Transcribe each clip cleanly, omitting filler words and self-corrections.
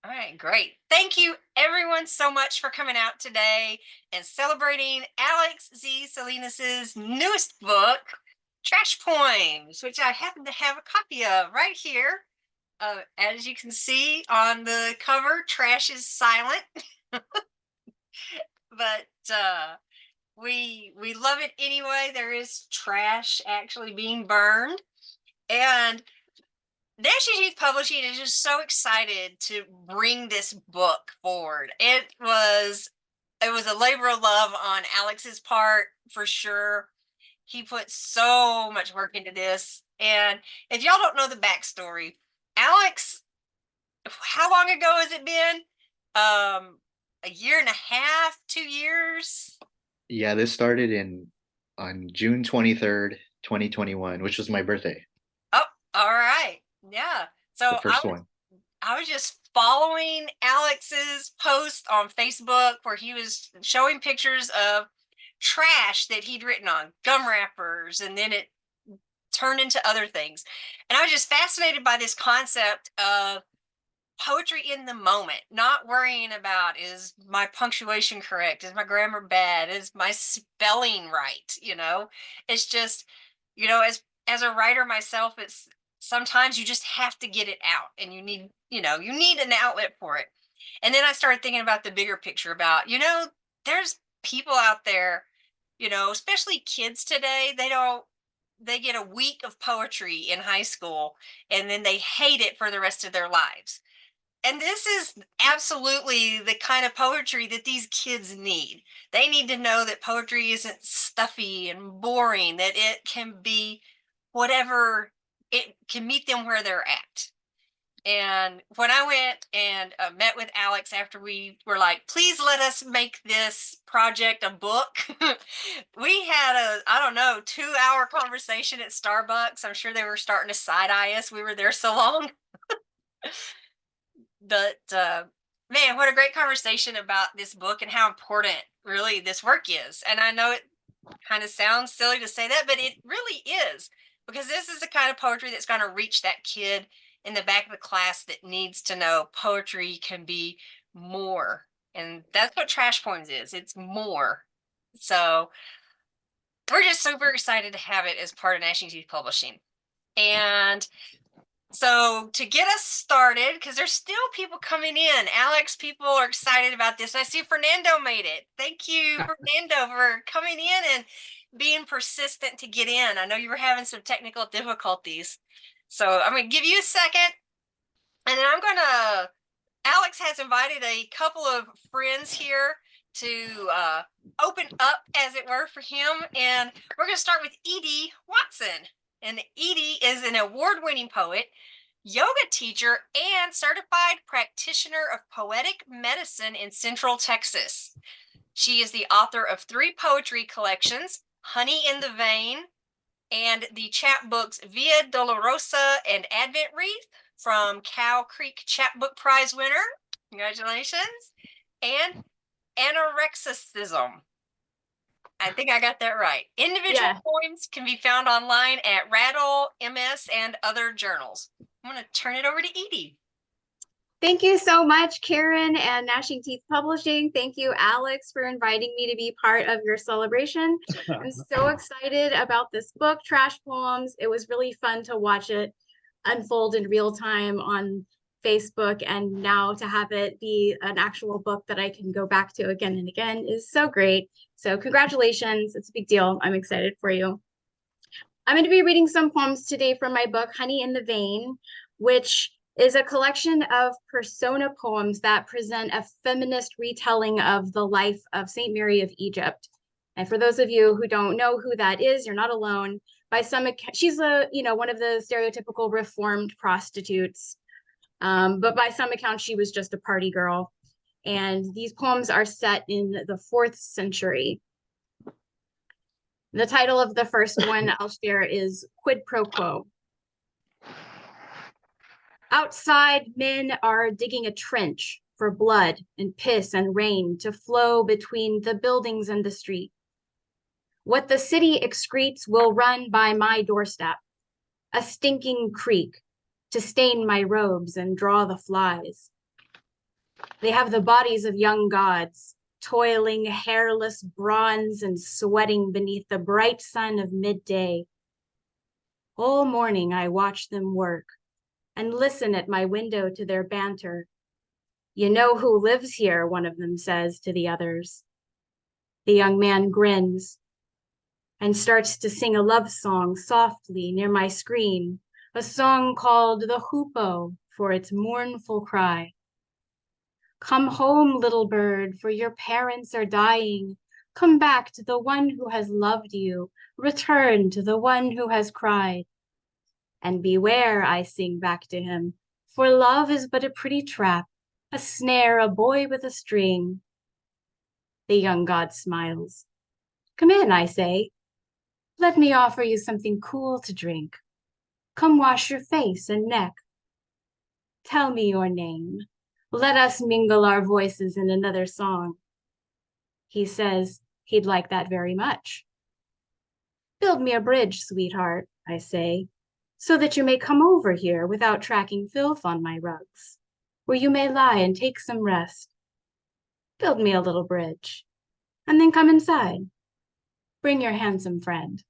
All right, great. Thank you, everyone, so much for coming out today and celebrating Alex Z. Salinas's newest book, Trash Poems, which I happen to have a copy of right here. As you can see on the cover, trash is silent, but we love it anyway. There is trash actually being burned, and National Youth Publishing is just so excited to bring this book forward. It was a labor of love on Alex's part for sure. He put so much work into this. And if y'all don't know the backstory, Alex, how long ago has it been? A year and a half, 2 years? Yeah, this started in on June 23rd, 2021, which was my birthday, Oh, all right. Yeah. So the first one. I was just following Alex's post on Facebook where he was showing pictures of trash that he'd written on gum wrappers, and then it turned into other things. And I was just fascinated by this concept of poetry in the moment, not worrying about, is my punctuation correct? Is my grammar bad? Is my spelling right? It's just, as a writer myself, it's sometimes you just have to get it out, and you need an outlet for it. And then I started thinking about the bigger picture about, there's people out there, especially kids today, they get a week of poetry in high school and then they hate it for the rest of their lives. And this is absolutely the kind of poetry that these kids need. They need to know that poetry isn't stuffy and boring, that it can be whatever, it can meet them where they're at. And when I went and met with Alex after we were like, please let us make this project a book, we had I don't know, 2 hour conversation at Starbucks. I'm sure they were starting to side eye us. We were there so long. But man, what a great conversation about this book and how important really this work is. And I know it kind of sounds silly to say that, but it really is, because this is the kind of poetry that's going to reach that kid in the back of the class that needs to know poetry can be more. And that's what Trash Poems is. It's more. So we're just super excited to have it as part of National Youth Publishing. And so to get us started, because there's still people coming in, Alex, people are excited about this. I see Fernando made it. Thank you, Fernando, for coming in and being persistent to get in. I know you were having some technical difficulties. So I'm going to give you a second, and then Alex has invited a couple of friends here to open up, as it were, for him. And we're going to start with Edie Watson. And Edie is an award-winning poet, yoga teacher, and certified practitioner of poetic medicine in Central Texas. She is the author of 3 poetry collections, Honey in the Vein, and the chapbooks Via Dolorosa and Advent Wreath, from Cow Creek Chapbook Prize winner. Congratulations. And Anorexicism. I think I got that right. Individual poems can be found online at Rattle, MS, and other journals. I'm going to turn it over to Edie. Thank you so much, Karen and Gnashing Teeth Publishing. Thank you, Alex, for inviting me to be part of your celebration. I'm so excited about this book, Trash Poems. It was really fun to watch it unfold in real time on Facebook, and now to have it be an actual book that I can go back to again and again is so great. So congratulations. It's a big deal. I'm excited for you. I'm going to be reading some poems today from my book, Honey in the Vein, which is a collection of persona poems that present a feminist retelling of the life of Saint Mary of Egypt. And for those of you who don't know who that is, you're not alone. By some account, she's one of the stereotypical reformed prostitutes. But by some accounts, she was just a party girl. And these poems are set in the 4th century. The title of the first one I'll share is Quid Pro Quo. Outside, men are digging a trench for blood and piss and rain to flow between the buildings and the street. What the city excretes will run by my doorstep, a stinking creek to stain my robes and draw the flies. They have the bodies of young gods, toiling, hairless, bronze, and sweating beneath the bright sun of midday. All morning I watch them work and listen at my window to their banter. You know who lives here, one of them says to the others. The young man grins and starts to sing a love song softly near my screen, a song called the hoopoe for its mournful cry. Come home, little bird, for your parents are dying. Come back to the one who has loved you. Return to the one who has cried. And beware, I sing back to him, for love is but a pretty trap, a snare, a boy with a string. The young god smiles. Come in, I say. Let me offer you something cool to drink. Come wash your face and neck. Tell me your name. Let us mingle our voices in another song. He says he'd like that very much. Build me a bridge, sweetheart, I say, so that you may come over here without tracking filth on my rugs, where you may lie and take some rest. Build me a little bridge, and then come inside. Bring your handsome friend.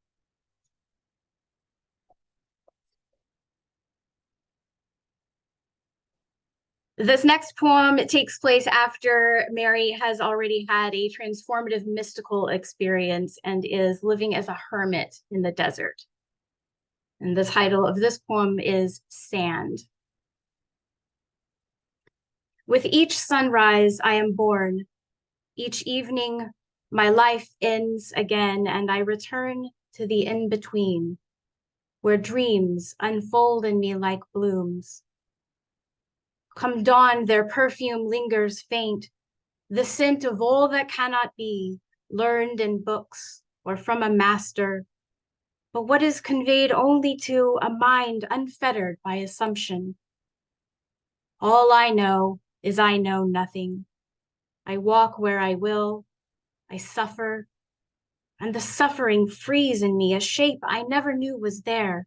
This next poem takes place after Mary has already had a transformative mystical experience and is living as a hermit in the desert. And the title of this poem is Sand. With each sunrise, I am born. Each evening, my life ends again, and I return to the in-between, where dreams unfold in me like blooms. Come dawn, their perfume lingers faint, the scent of all that cannot be, learned in books or from a master, but what is conveyed only to a mind unfettered by assumption. All I know is I know nothing. I walk where I will, I suffer, and the suffering frees in me a shape I never knew was there,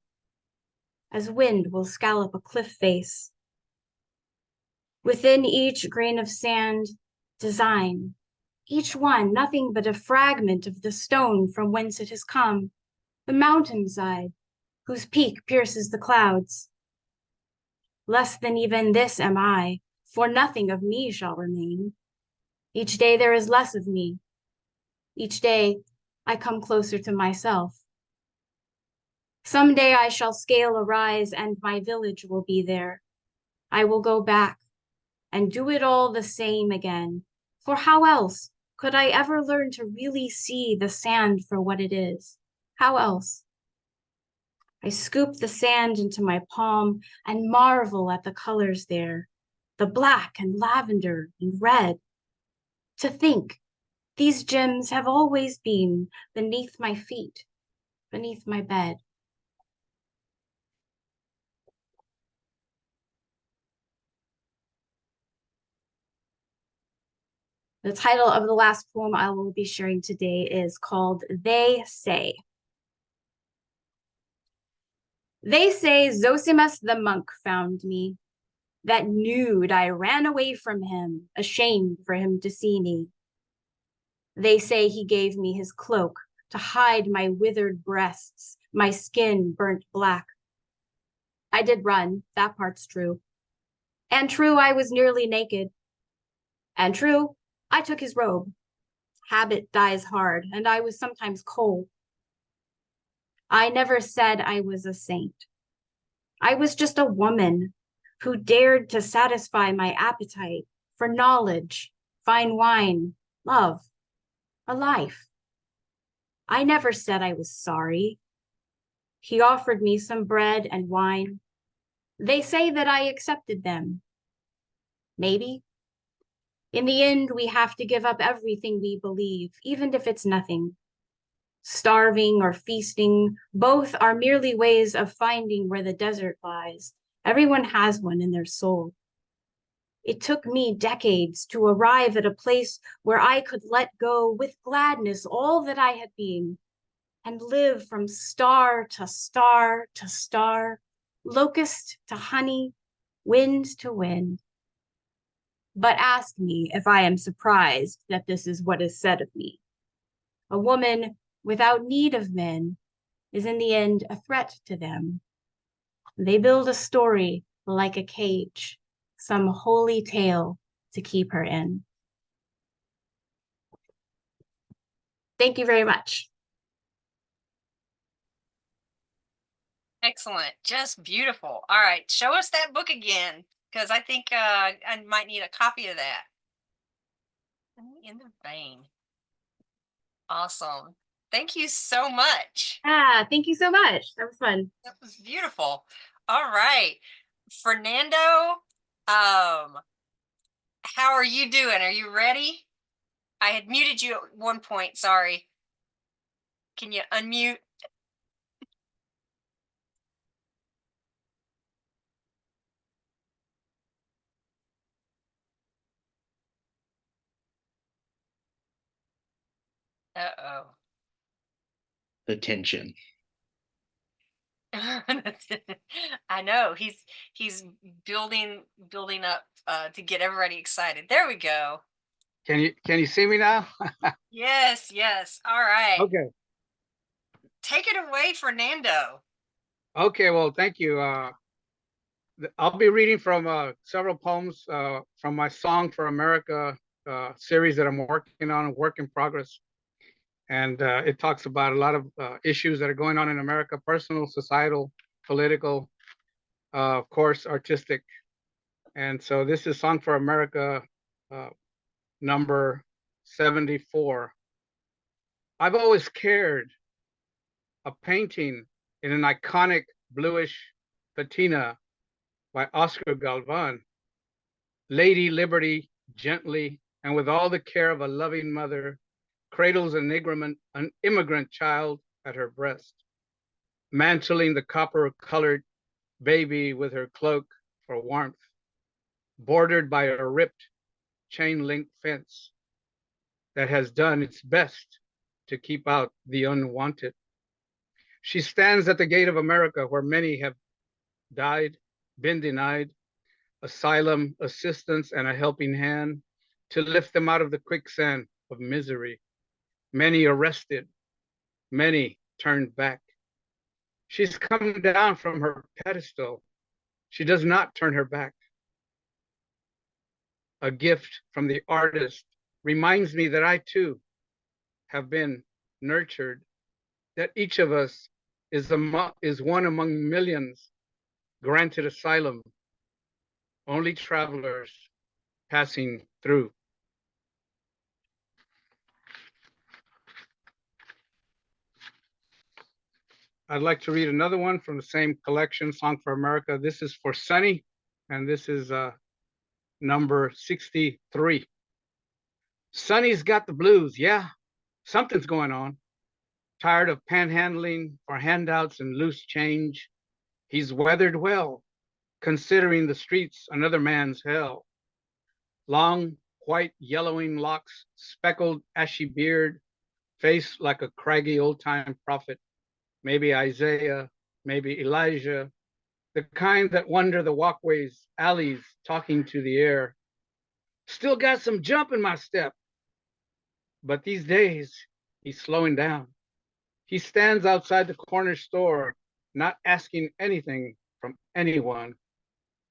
as wind will scallop a cliff face. Within each grain of sand, design, each one nothing but a fragment of the stone from whence it has come, the mountainside, whose peak pierces the clouds. Less than even this am I, for nothing of me shall remain. Each day there is less of me. Each day I come closer to myself. Someday I shall scale a rise and my village will be there. I will go back and do it all the same again. For how else could I ever learn to really see the sand for what it is? How else? I scoop the sand into my palm and marvel at the colors there, the black and lavender and red. To think these gems have always been beneath my feet, beneath my bed. The title of the last poem I will be sharing today is called They Say. They say Zosimus the monk found me. That nude I ran away from him, ashamed for him to see me. They say he gave me his cloak to hide my withered breasts, my skin burnt black. I did run, that part's true. And true, I was nearly naked. And true, I took his robe. Habit dies hard, and I was sometimes cold. I never said I was a saint. I was just a woman who dared to satisfy my appetite for knowledge, fine wine, love, a life. I never said I was sorry. He offered me some bread and wine. They say that I accepted them. Maybe. In the end, we have to give up everything we believe, even if it's nothing. Starving or feasting, both are merely ways of finding where the desert lies. Everyone has one in their soul. It took me decades to arrive at a place where I could let go with gladness all that I had been and live from star to star to star, locust to honey, wind to wind. But ask me if I am surprised that this is what is said of me. A woman without need of men is in the end a threat to them. They build a story like a cage, some holy tale to keep her in. Thank you very much. Excellent. Just beautiful. All right. Show us that book again, because I think I might need a copy of that. In the vein. Awesome. Thank you so much. Thank you so much. That was fun. That was beautiful. All right. Fernando, how are you doing? Are you ready? I had muted you at one point. Sorry. Can you unmute? Uh-oh. The tension. I know he's building up to get everybody excited. There we go. Can you see me now? Yes, yes. All right. Okay. Take it away, Fernando. Okay, well, thank you. I'll be reading from several poems from my Song for America series that I'm working on, a work in progress. And it talks about a lot of issues that are going on in America, personal, societal, political, of course, artistic. And so this is Song for America number 74. I've always cared, a painting in an iconic bluish patina by Oscar Galvan. Lady Liberty gently and with all the care of a loving mother cradles an immigrant child at her breast, mantling the copper-colored baby with her cloak for warmth, bordered by a ripped chain-link fence that has done its best to keep out the unwanted. She stands at the gate of America where many have died, been denied asylum, assistance, and a helping hand to lift them out of the quicksand of misery. Many arrested, many turned back. She's come down from her pedestal. She does not turn her back. A gift from the artist reminds me that I too have been nurtured, that each of us is one among millions granted asylum, only travelers passing through. I'd like to read another one from the same collection, Song for America. This is for Sunny, and this is number 63. Sunny's got the blues. Yeah, something's going on. Tired of panhandling for handouts and loose change. He's weathered well, considering the streets another man's hell. Long, white, yellowing locks, speckled, ashy beard, face like a craggy old-time prophet, maybe Isaiah, maybe Elijah, the kind that wander the walkways, alleys, talking to the air. Still got some jump in my step. But these days, he's slowing down. He stands outside the corner store, not asking anything from anyone.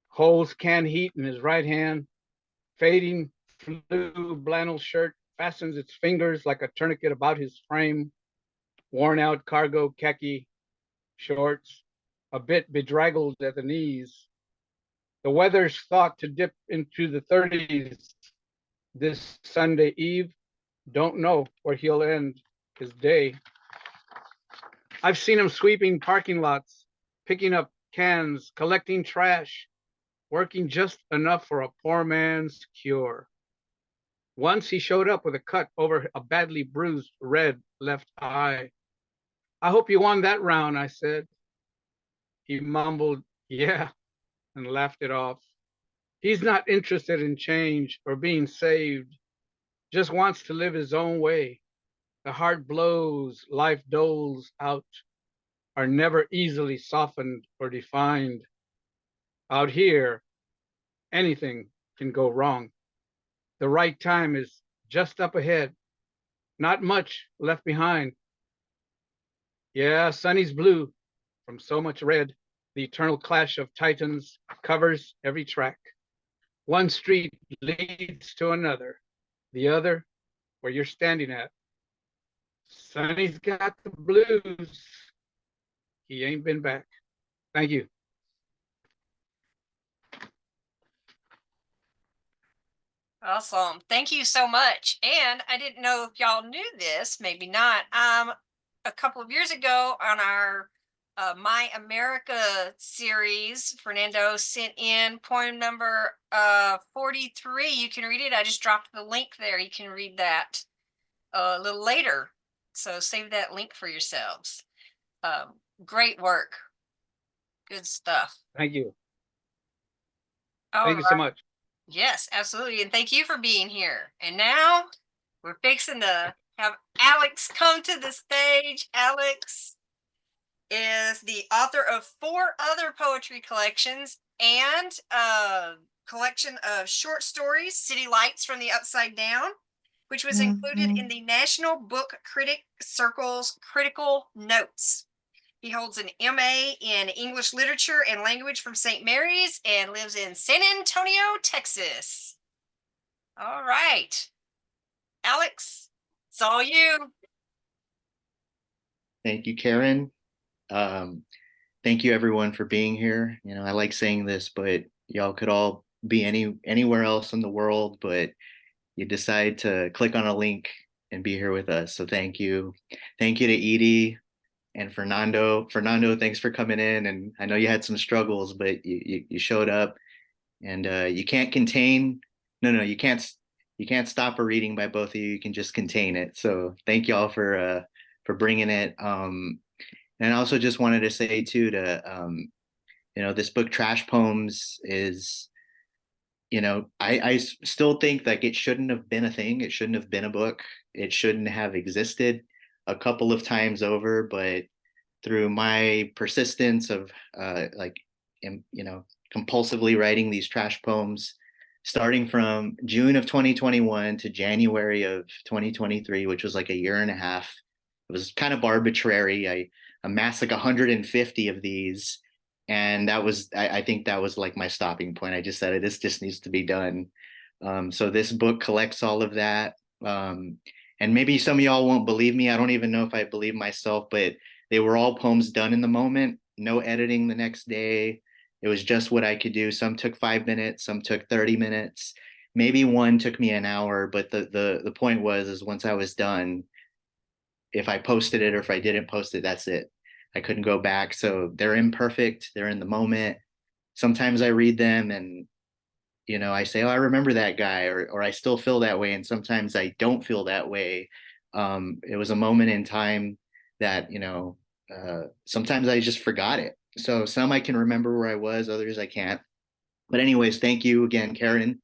Holds canned heat in his right hand, fading blue flannel shirt fastens its fingers like a tourniquet about his frame, worn out cargo khaki shorts, a bit bedraggled at the knees. The weather's thought to dip into the 30s this Sunday Eve. Don't know where he'll end his day. I've seen him sweeping parking lots, picking up cans, collecting trash, working just enough for a poor man's cure. Once he showed up with a cut over a badly bruised red left eye. I hope you won that round, I said. He mumbled, yeah, and laughed it off. He's not interested in change or being saved, just wants to live his own way. The hard blows life doles out are never easily softened or defined. Out here, anything can go wrong. The right time is just up ahead. Not much left behind. Yeah, Sunny's blue from so much red. The eternal clash of titans covers every track. One street leads to another, the other where you're standing at. Sonny's got the blues. He ain't been back. Thank you. Awesome. Thank you so much. And I didn't know if y'all knew this, maybe not. A couple of years ago on our My America series, Fernando sent in poem number 43. You can read it. I just dropped the link there. You can read that a little later. So save that link for yourselves. Great work. Good stuff. Thank you. All Thank you so much. Yes, absolutely. And thank you for being here. And now we're fixing to have Alex come to the stage. Alex is the author of 4 other poetry collections and a collection of short stories, City Lights from the Upside Down, which was included in the National Book Critic Circle's Critical Notes. He holds an MA in English Literature and Language from St. Mary's and lives in San Antonio, Texas. All right. Alex, it's all you. Thank you, Karen. Thank you everyone for being here. You know, I like saying this, but y'all could all be anywhere else in the world, but you decide to click on a link and be here with us. So thank you. Thank you to Edie and Fernando. Fernando, thanks for coming in. And I know you had some struggles, but you showed up, and you can't contain. No, you can't stop a reading by both of you. You can just contain it. So thank y'all for bringing it. And I also just wanted to say too this book Trash Poems is, I still think like it shouldn't have been a thing. It shouldn't have been a book. It shouldn't have existed a couple of times over, but through my persistence of compulsively writing these trash poems, starting from June of 2021 to January of 2023, which was like a year and a half. It was kind of arbitrary. I amassed like 150 of these, and I think that was like my stopping point. I just said this just needs to be done. So this book collects all of that. And maybe some of y'all won't believe me. I don't even know if I believe myself, but they were all poems done in the moment, no editing the next day. It was just what I could do. Some took 5 minutes, some took 30 minutes. Maybe one took me an hour, but the point is once I was done, if I posted it or if I didn't post it, that's it. I couldn't go back. So they're imperfect. They're in the moment. Sometimes I read them and, I say, oh, I remember that guy, or I still feel that way. And sometimes I don't feel that way. It was a moment in time that, sometimes I just forgot it. So some I can remember where I was, others I can't. But anyways, thank you again, Karen,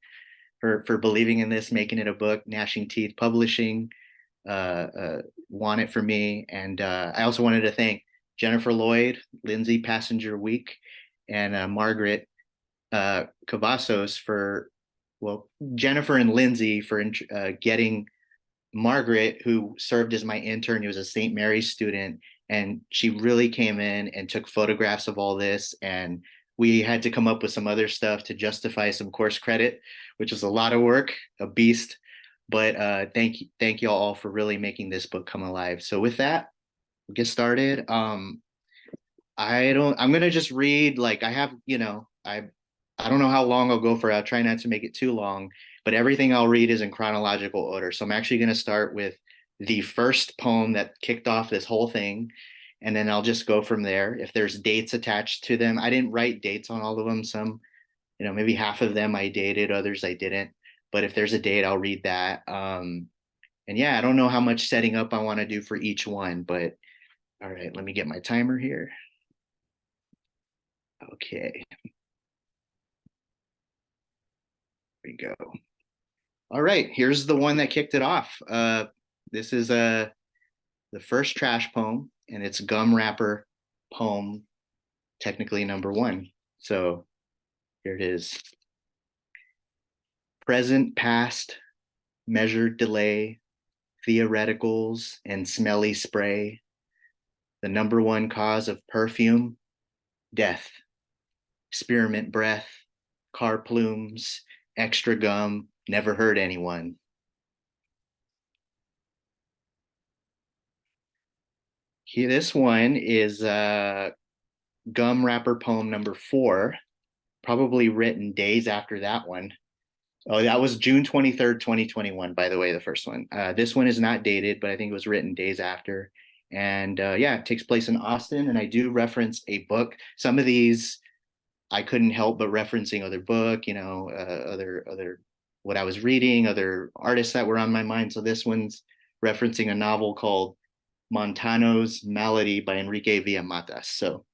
for believing in this, making it a book. Gnashing Teeth Publishing want it for me. And I also wanted to thank Jennifer Lloyd, Lindsay Passenger Week, and Margaret Cavazos Jennifer and Lindsay for getting Margaret, who served as my intern. He was a St. Mary's student, and she really came in and took photographs of all this. And we had to come up with some other stuff to justify some course credit, which was a lot of work, a beast. But thank you all for really making this book come alive. So with that, we'll get started. I'm gonna just read, like I have, I don't know how long I'll go for. I'll try not to make it too long, but everything I'll read is in chronological order. So I'm actually gonna start with the first poem that kicked off this whole thing, and then I'll just go from there. If there's dates attached to them, I didn't write dates on all of them. Some, maybe half of them I dated, others I didn't. But if there's a date, I'll read that. And yeah, I don't know how much setting up I want to do for each one, but all right, let me get my timer here. Okay. Here we go. All right, here's the one that kicked it off. This is the first trash poem, and it's Gum Wrapper poem, technically number 1. So here it is. Present, past, measured delay, theoreticals, and smelly spray. The number one cause of perfume, death. Spearmint breath, car plumes, extra gum, never hurt anyone. Here, this one is gum wrapper poem number 4, probably written days after that one. Oh, that was June 23rd, 2021, by the way, the first one. This one is not dated, but I think it was written days after. And yeah, it takes place in Austin, and I do reference a book. Some of these I couldn't help but referencing other book, other what I was reading, other artists that were on my mind. So this one's referencing a novel called Montano's Malady by Enrique Villamatas. So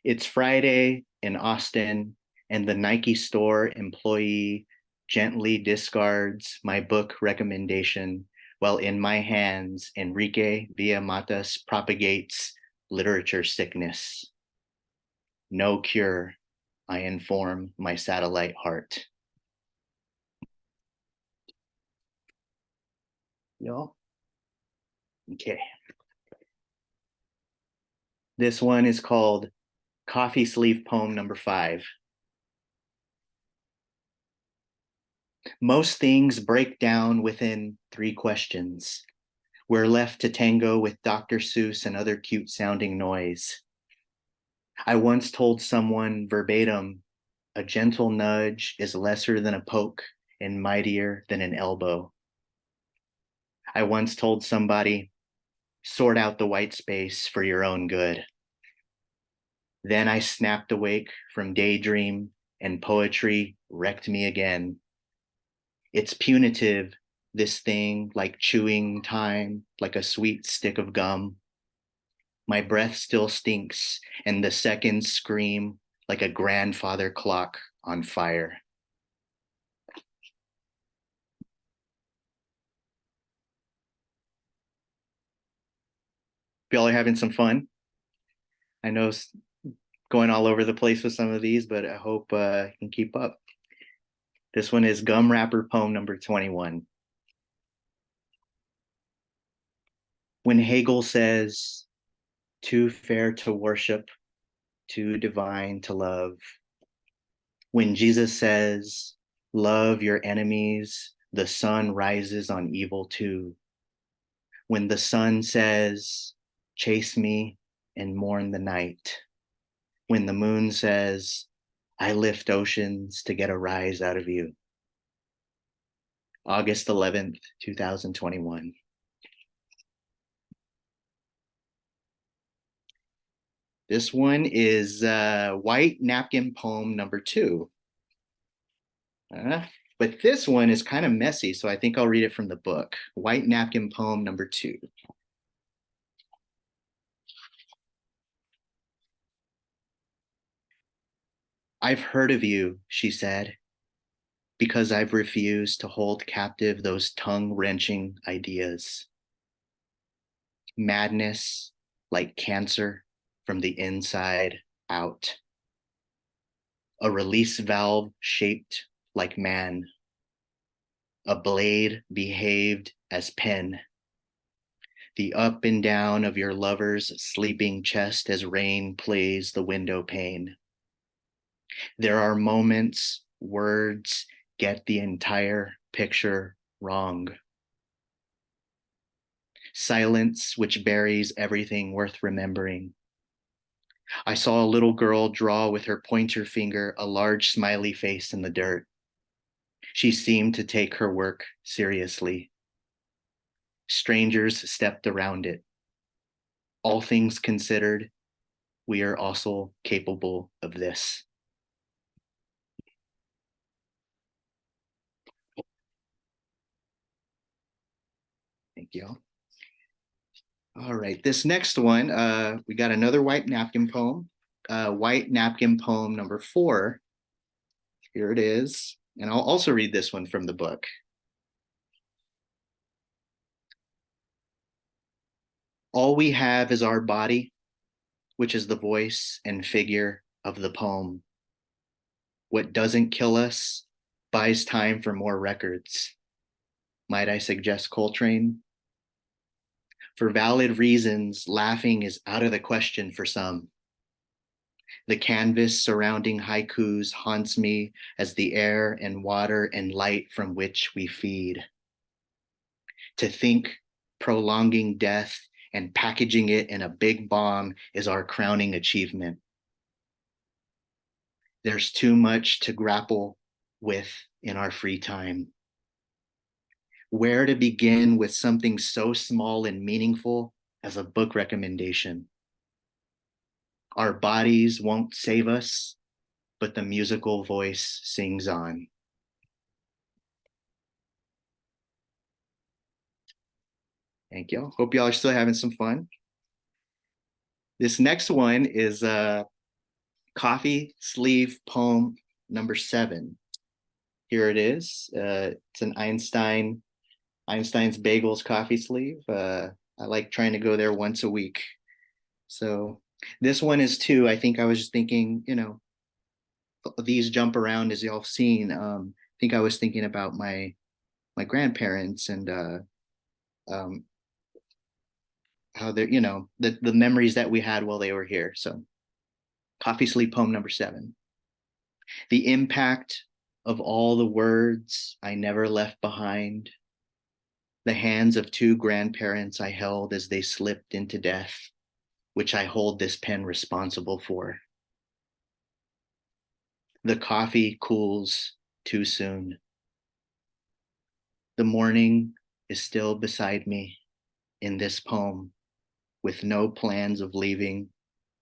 it's Friday in Austin, and the Nike store employee gently discards my book recommendation while in my hands, Enrique Villamatas propagates literature sickness. No cure, I inform my satellite heart. Y'all? Okay. This one is called Coffee Sleeve Poem number 5. Most things break down within 3 questions. We're left to tango with Dr. Seuss and other cute sounding noise. I once told someone verbatim, a gentle nudge is lesser than a poke and mightier than an elbow. I once told somebody, sort out the white space for your own good. Then I snapped awake from daydream, and poetry wrecked me again. It's punitive, this thing, like chewing time, like a sweet stick of gum. My breath still stinks, and the seconds scream like a grandfather clock on fire. Y'all are having some fun. I know it's going all over the place with some of these, but I hope you can keep up. This one is Gum Wrapper Poem number 21. When Hegel says, too fair to worship, too divine to love. When Jesus says, love your enemies, the sun rises on evil too. When the sun says, chase me and mourn the night. When the moon says, I lift oceans to get a rise out of you. August 11th, 2021. This one is White Napkin Poem number 2. But this one is kind of messy, so I think I'll read it from the book. White Napkin Poem number 2. I've heard of you, she said, because I've refused to hold captive those tongue-wrenching ideas. Madness, like cancer, from the inside out. A release valve shaped like man. A blade behaved as pen. The up and down of your lover's sleeping chest as rain plays the window pane. There are moments words get the entire picture wrong. Silence which buries everything worth remembering. I saw a little girl draw with her pointer finger a large smiley face in the dirt. She seemed to take her work seriously. Strangers stepped around it. All things considered, we are also capable of this. Thank you. All right, this next one, we got another white napkin poem. White Napkin Poem number 4. Here it is. And I'll also read this one from the book. All we have is our body, which is the voice and figure of the poem. What doesn't kill us buys time for more records. Might I suggest Coltrane? For valid reasons, laughing is out of the question for some. The canvas surrounding haikus haunts me as the air and water and light from which we feed. To think prolonging death and packaging it in a big bomb is our crowning achievement. There's too much to grapple with in our free time. Where to begin with something so small and meaningful as a book recommendation? Our bodies won't save us, but the musical voice sings on. Thank you. Hope y'all are still having some fun. This next one is Coffee Sleeve Poem number 7. Here it is. It's an Einstein's Bagels coffee sleeve. I like trying to go there once a week. So this one is too. I think I was just thinking, these jump around as y'all have seen. I think I was thinking about my grandparents and how they're, the memories that we had while they were here. So Coffee Sleep Poem number 7. The impact of all the words I never left behind. The hands of 2 grandparents I held as they slipped into death, which I hold this pen responsible for. The coffee cools too soon. The morning is still beside me in this poem, with no plans of leaving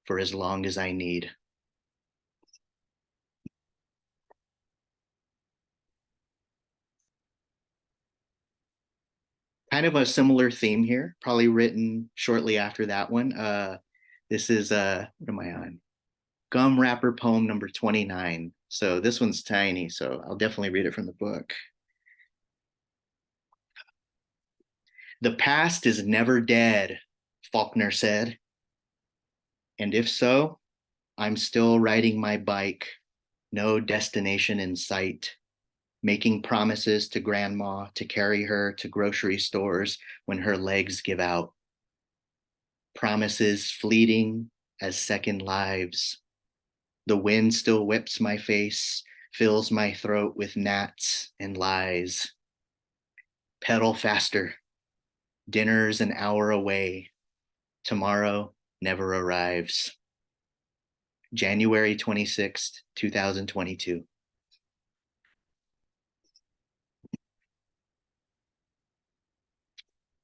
for as long as I need. Kind of a similar theme here, probably written shortly after that one. This is, what am I on? Gum Wrapper Poem number 29. So this one's tiny, so I'll definitely read it from the book. The past is never dead, Faulkner said. And if so, I'm still riding my bike, no destination in sight, making promises to grandma to carry her to grocery stores when her legs give out. Promises fleeting as second lives. The wind still whips my face, fills my throat with gnats and lies. Pedal faster. Dinner's an hour away. Tomorrow never arrives. January 26th, 2022.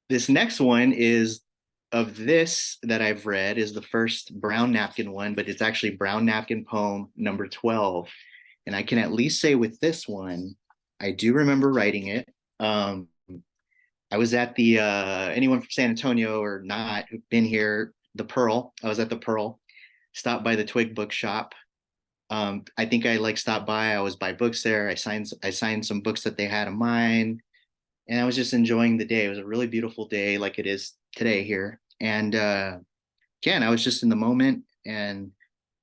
This next one is of this that I've read is the first brown napkin one, but it's actually brown napkin poem number 12. And I can at least say with this one, I do remember writing it. I was at the, anyone from San Antonio or not who've been here, the Pearl. I was at the Pearl, stopped by the Twig bookshop. I think I stopped by, I was by books there. I signed some books that they had of mine. And I was just enjoying the day. It was a really beautiful day, like it is today here. And again, I was just in the moment, and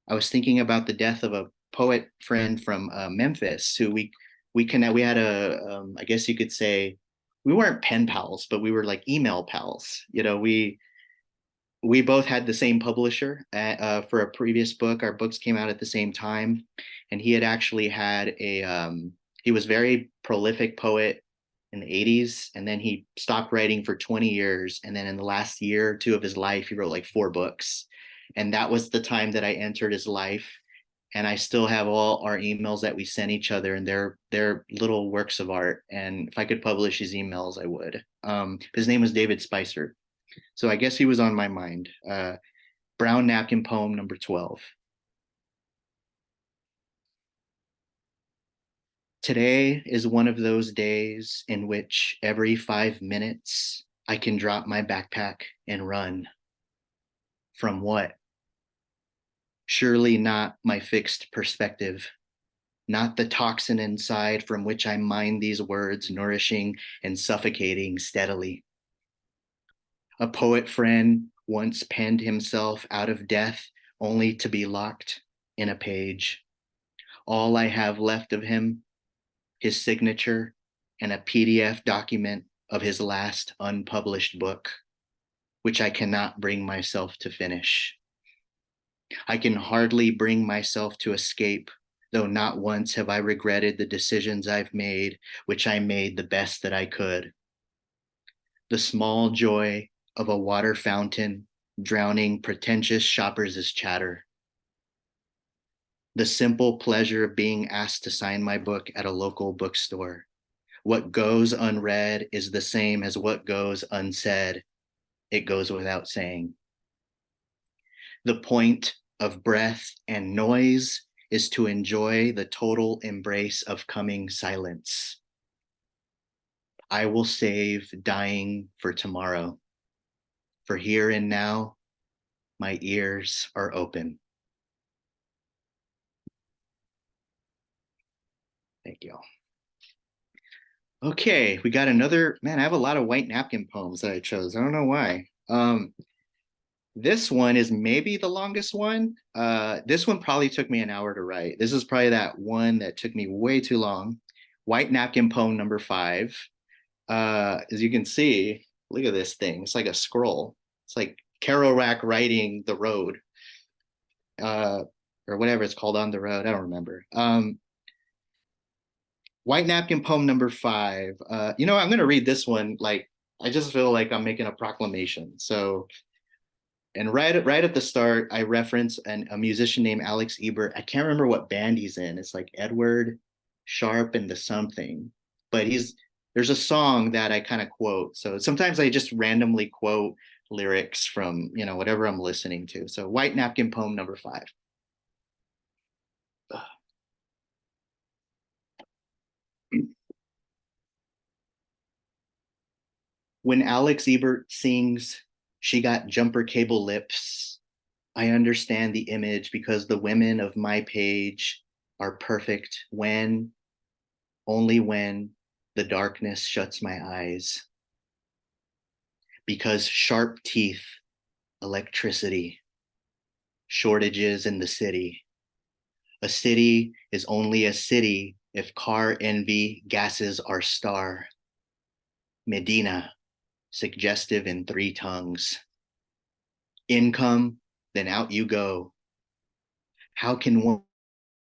I was thinking about the death of a poet friend from Memphis, who we had I guess you could say, we weren't pen pals, but we were like email pals. We both had the same publisher for a previous book. Our books came out at the same time, and he had actually had he was very prolific poet in the 80s, and then he stopped writing for 20 years, and then in the last year or two of his life he wrote like 4 books, and that was the time that I entered his life. And I still have all our emails that we sent each other, and they're little works of art, and if I could publish his emails I would. His name was David Spicer, so I guess he was on my mind. Brown napkin poem number 12. Today is one of those days in which every 5 minutes I can drop my backpack and run. From what? Surely not my fixed perspective, not the toxin inside from which I mine these words, nourishing and suffocating steadily. A poet friend once penned himself out of death only to be locked in a page. All I have left of him, his signature, and a PDF document of his last unpublished book, which I cannot bring myself to finish. I can hardly bring myself to escape, though not once have I regretted the decisions I've made, which I made the best that I could. The small joy of a water fountain drowning pretentious shoppers' chatter. The simple pleasure of being asked to sign my book at a local bookstore. What goes unread is the same as what goes unsaid. It goes without saying. The point of breath and noise is to enjoy the total embrace of coming silence. I will save dying for tomorrow. For here and now, my ears are open. Thank you. Okay, we got another, man, I have a lot of white napkin poems that I chose. I don't know why. This one is maybe the longest one. This one probably took me an hour to write. This is probably that one that took me way too long. White napkin poem number 5. As you can see, look at this thing. It's like a scroll. It's like Kerouac writing The Road, or whatever it's called, On the Road. I don't remember. White napkin poem number 5. I'm going to read this one. Like, I just feel like I'm making a proclamation. So, and right at the start, I reference a musician named Alex Ebert. I can't remember what band he's in. It's like Edward Sharp and the something. But there's a song that I kind of quote. So sometimes I just randomly quote lyrics from, whatever I'm listening to. So white napkin poem number 5. When Alex Ebert sings, "She got jumper cable lips," I understand the image because the women of my page are perfect only when the darkness shuts my eyes. Because sharp teeth, electricity, shortages in the city. A city is only a city if car envy gasses our star. Medina, suggestive in 3 tongues. Income, then out you go. How can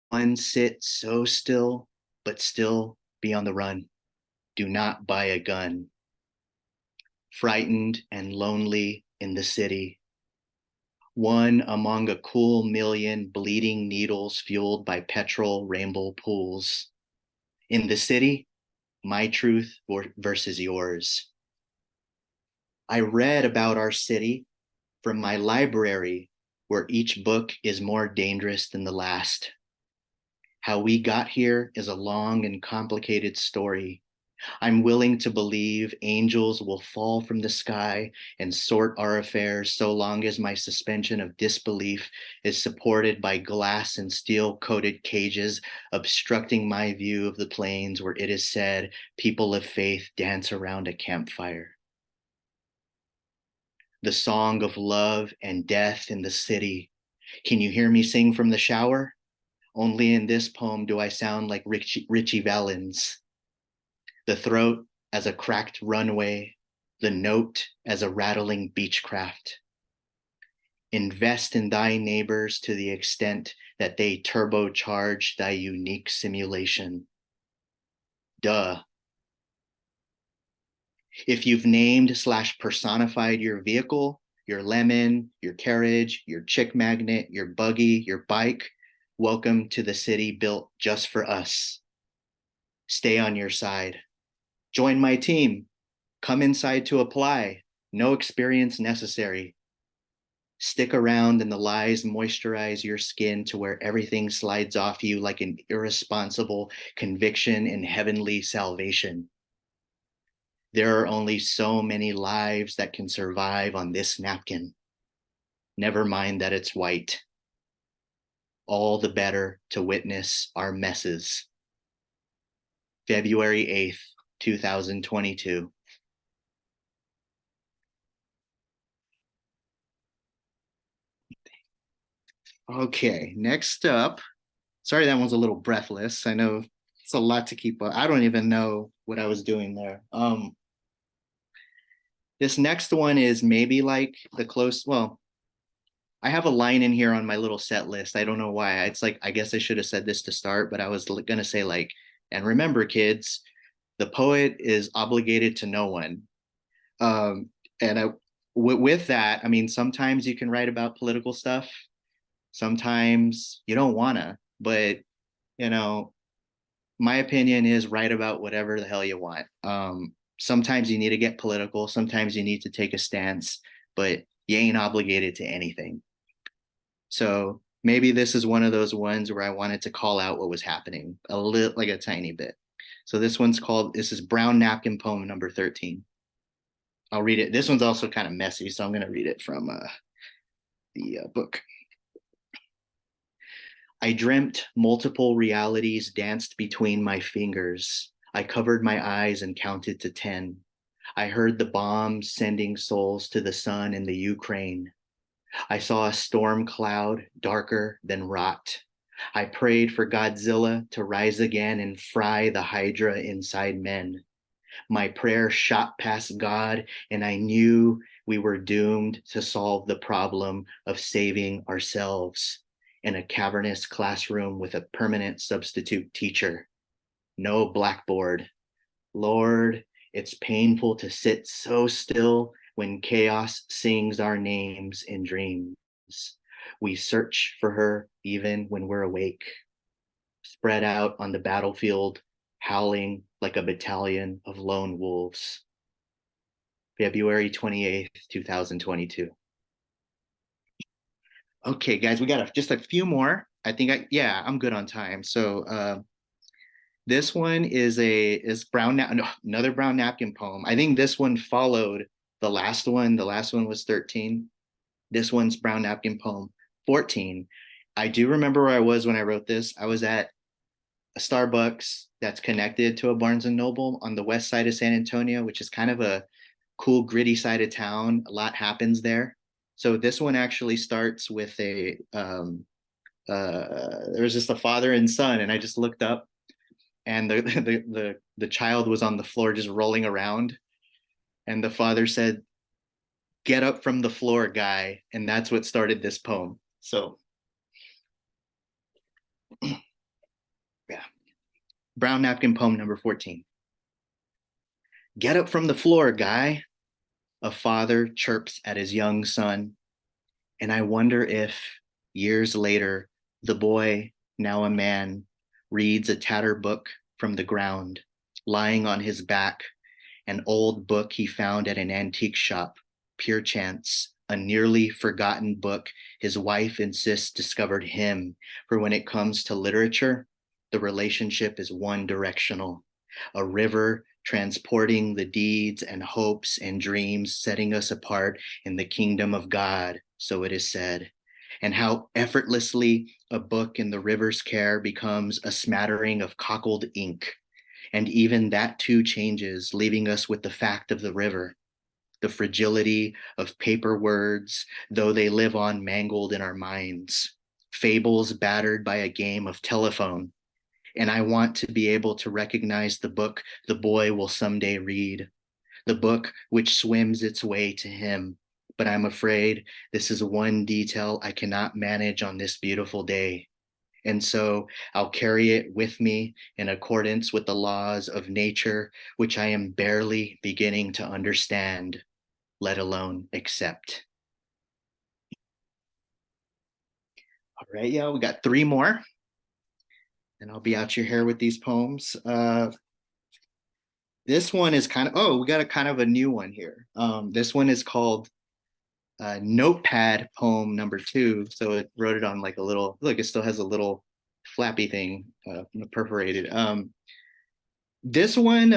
one sit so still, but still be on the run? Do not buy a gun. Frightened and lonely in the city. One among a cool million bleeding needles fueled by petrol rainbow pools. In the city, my truth versus yours. I read about our city from my library, where each book is more dangerous than the last. How we got here is a long and complicated story. I'm willing to believe angels will fall from the sky and sort our affairs so long as my suspension of disbelief is supported by glass and steel-coated cages obstructing my view of the plains where it is said people of faith dance around a campfire. The song of love and death in the city. Can you hear me sing from the shower? Only in this poem do I sound like Richie Valens. The throat as a cracked runway, the note as a rattling beechcraft. Invest in thy neighbors to the extent that they turbocharge thy unique simulation. Duh. If you've named/personified your vehicle, your lemon, your carriage, your chick magnet, your buggy, your bike, welcome to the city built just for us. Stay on your side. Join my team. Come inside to apply. No experience necessary. Stick around and the lies moisturize your skin to where everything slides off you like an irresponsible conviction in heavenly salvation. There are only so many lives that can survive on this napkin. Never mind that it's white. All the better to witness our messes. February 8th, 2022. Okay, next up. Sorry, that one's a little breathless. I know It's a lot to keep up. I don't even know what I was doing there. This next one is maybe like the close, well, I have a line in here on my little set list. I don't know why. It's like, I guess I should have said this to start, but I was going to say, like, and remember, kids, the poet is obligated to no one. Um, and with that, I mean, sometimes you can write about political stuff. Sometimes you don't want to, but, you know, my opinion is write about whatever the hell you want. Sometimes you need to get political. Sometimes you need to take a stance, but you ain't obligated to anything. So maybe this is one of those ones where I wanted to call out what was happening a little, like a tiny bit. So this is Brown Napkin Poem number 13. I'll read it. This one's also kind of messy, so I'm going to read it from the book. I dreamt multiple realities danced between my fingers. I covered my eyes and counted to 10. I heard the bombs sending souls to the sun in the Ukraine. I saw a storm cloud darker than rot. I prayed for Godzilla to rise again and fry the Hydra inside men. My prayer shot past God, and I knew we were doomed to solve the problem of saving ourselves in a cavernous classroom with a permanent substitute teacher. No blackboard. Lord, it's painful to sit so still when chaos sings our names in dreams. We search for her even when we're awake, spread out on the battlefield, howling like a battalion of lone wolves. February 28th, 2022. Okay, guys, we got just a few more. I think yeah, I'm good on time. So this one is another brown napkin poem. I think this one followed the last one. The last one was 13. This one's brown napkin poem 14. I do remember where I was when I wrote this. I was at a Starbucks that's connected to a Barnes and Noble on the west side of San Antonio, which is kind of a cool, gritty side of town. A lot happens there. So this one actually starts with there was just a father and son, and I just looked up, and the child was on the floor just rolling around, and the father said, "Get up from the floor, guy," and that's what started this poem. So yeah, brown napkin poem number 14. Get up from the floor, guy. A father chirps at his young son, and I wonder if, years later, the boy, now a man, reads a tattered book from the ground, lying on his back, an old book he found at an antique shop, pure chance, a nearly forgotten book his wife insists discovered him, for when it comes to literature, the relationship is one directional, a river transporting the deeds and hopes and dreams setting us apart in the kingdom of God, so it is said, and how effortlessly a book in the river's care becomes a smattering of cockled ink. And even that too changes, leaving us with the fact of the river, the fragility of paper words, though they live on mangled in our minds, fables battered by a game of telephone. And I want to be able to recognize the book the boy will someday read, the book which swims its way to him. But I'm afraid this is one detail I cannot manage on this beautiful day. And so I'll carry it with me in accordance with the laws of nature, which I am barely beginning to understand, let alone accept. All right, y'all, we got 3 more. And I'll be out your hair with these poems. This one is we got a kind of a new one here. This one is called Notepad poem number 2. So it wrote it on like a little, look, it still has a little flappy thing perforated. This one,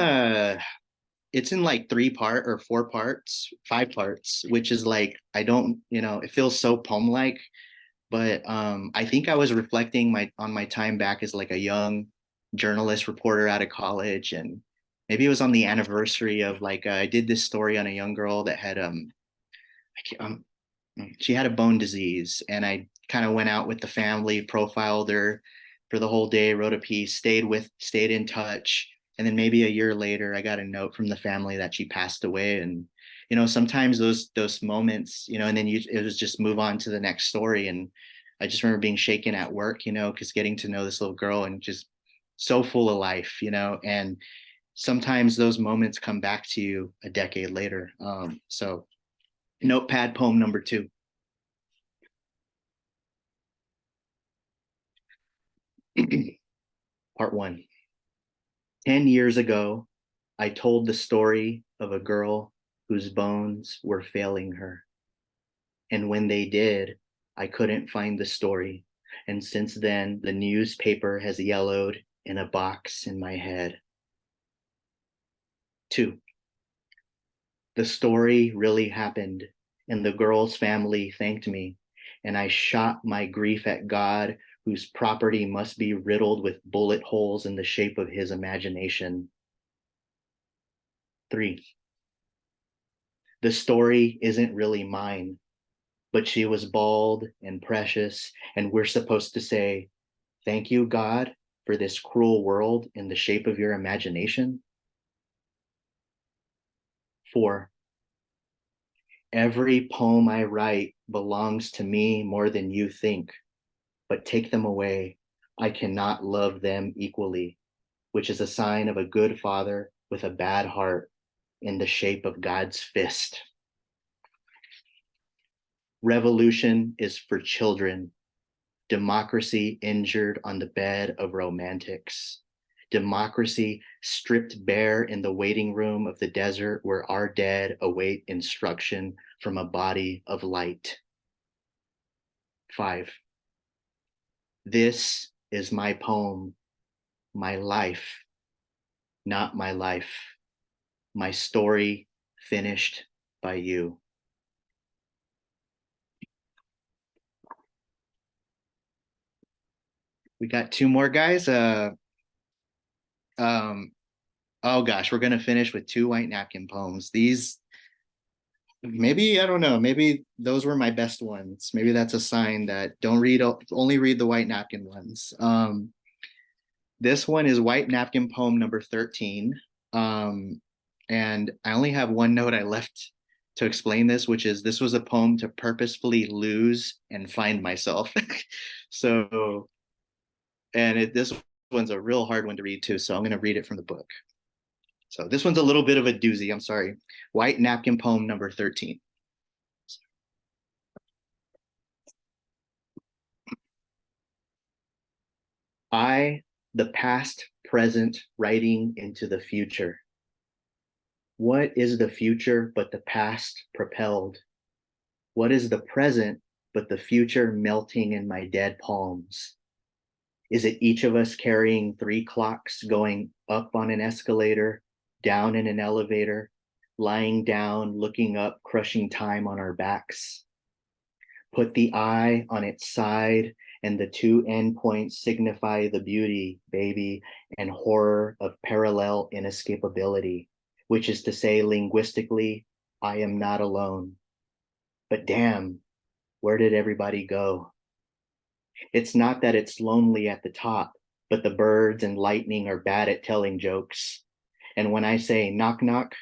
it's in like 4 parts, 5 parts, which is like, I don't, it feels so poem-like. But I think I was reflecting on my time back as like a young journalist reporter out of college, and maybe it was on the anniversary of like I did this story on a young girl that had she had a bone disease, and I kind of went out with the family, profiled her, for the whole day, wrote a piece, stayed in touch. And then maybe a year later, I got a note from the family that she passed away. And, sometimes those moments, and then it was just move on to the next story. And I just remember being shaken at work, because getting to know this little girl and just so full of life, and sometimes those moments come back to you a decade later. So notepad poem number 2. Part 1. 10 years ago, I told the story of a girl whose bones were failing her. And when they did, I couldn't find the story. And since then, the newspaper has yellowed in a box in my head. 2. The story really happened, and the girl's family thanked me, and I shot my grief at God, whose property must be riddled with bullet holes in the shape of his imagination. 3. The story isn't really mine, but she was bald and precious, and we're supposed to say, thank you, God, for this cruel world in the shape of your imagination. 4. Every poem I write belongs to me more than you think, but take them away. I cannot love them equally, which is a sign of a good father with a bad heart in the shape of God's fist. Revolution is for children. Democracy injured on the bed of romantics. Democracy stripped bare in the waiting room of the desert where our dead await instruction from a body of light. 5. This is my poem, my life, not my life, my story finished by you. We got 2 more guys. Oh gosh, we're gonna finish with 2 white napkin poems. These, maybe, I don't know, maybe those were my best ones. Maybe that's a sign that only read the white napkin ones. This one is white napkin poem number 13. And I only have one note I left to explain this, which is this was a poem to purposefully lose and find myself. So, and this one's a real hard one to read too, so I'm going to read it from the book. So this one's a little bit of a doozy, I'm sorry. White napkin poem number 13. I, the past, present, writing into the future. What is the future but the past propelled? What is the present but the future melting in my dead palms? Is it each of us carrying 3 clocks going up on an escalator, down in an elevator, lying down, looking up, crushing time on our backs? Put the eye on its side, and the 2 endpoints signify the beauty, baby, and horror of parallel inescapability, which is to say, linguistically, I am not alone. But damn, where did everybody go? It's not that it's lonely at the top, but the birds and lightning are bad at telling jokes. And when I say knock knock,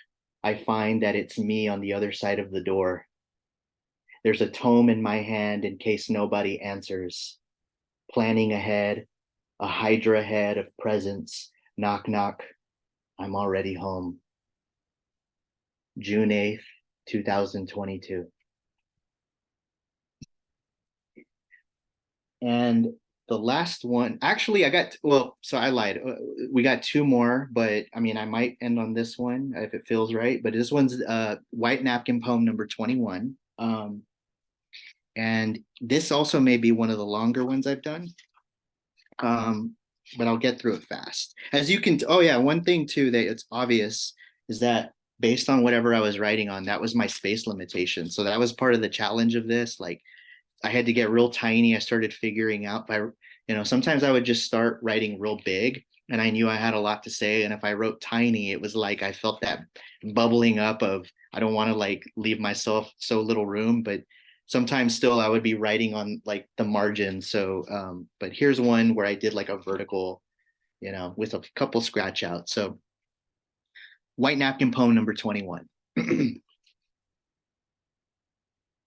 I find that it's me on the other side of the door. There's a tome in my hand in case nobody answers. Planning ahead, a hydra head of presents. Knock knock, I'm already home. June 8th, 2022. And the last one, actually, so I lied. We got 2 more, but I mean, I might end on this one if it feels right. But this one's White Napkin poem number 21. And this also may be one of the longer ones I've done. But I'll get through it fast. As you can, oh yeah, one thing too that it's obvious is that based on whatever I was writing on, that was my space limitation. So that was part of the challenge of this. Like, I had to get real tiny. I started figuring out sometimes I would just start writing real big and I knew I had a lot to say. And if I wrote tiny, it was like I felt that bubbling up of I don't want to like leave myself so little room. But sometimes still I would be writing on like the margin. So, but here's one where I did like a vertical, with a couple scratch outs. So, White Napkin poem number 21.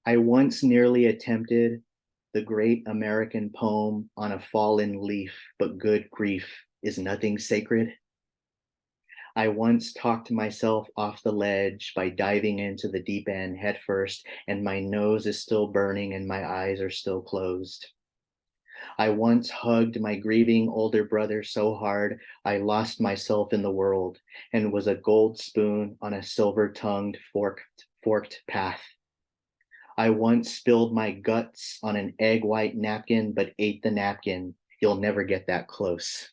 I once nearly attempted the great American poem on a fallen leaf, but good grief, is nothing sacred? I once talked myself off the ledge by diving into the deep end head first, and my nose is still burning and my eyes are still closed. I once hugged my grieving older brother so hard I lost myself in the world and was a gold spoon on a silver-tongued forked path. I once spilled my guts on an egg white napkin, but ate the napkin. You'll never get that close.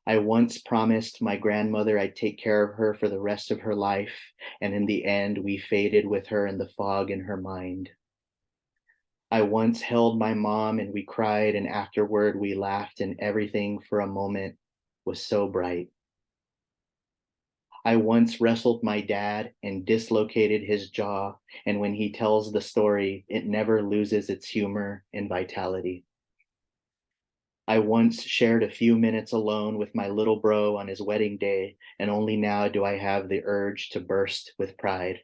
I once promised my grandmother I'd take care of her for the rest of her life, and in the end, we faded with her in the fog in her mind. I once held my mom and we cried, and afterward we laughed, and everything for a moment was so bright. I once wrestled my dad and dislocated his jaw, and when he tells the story, it never loses its humor and vitality. I once shared a few minutes alone with my little bro on his wedding day, and only now do I have the urge to burst with pride.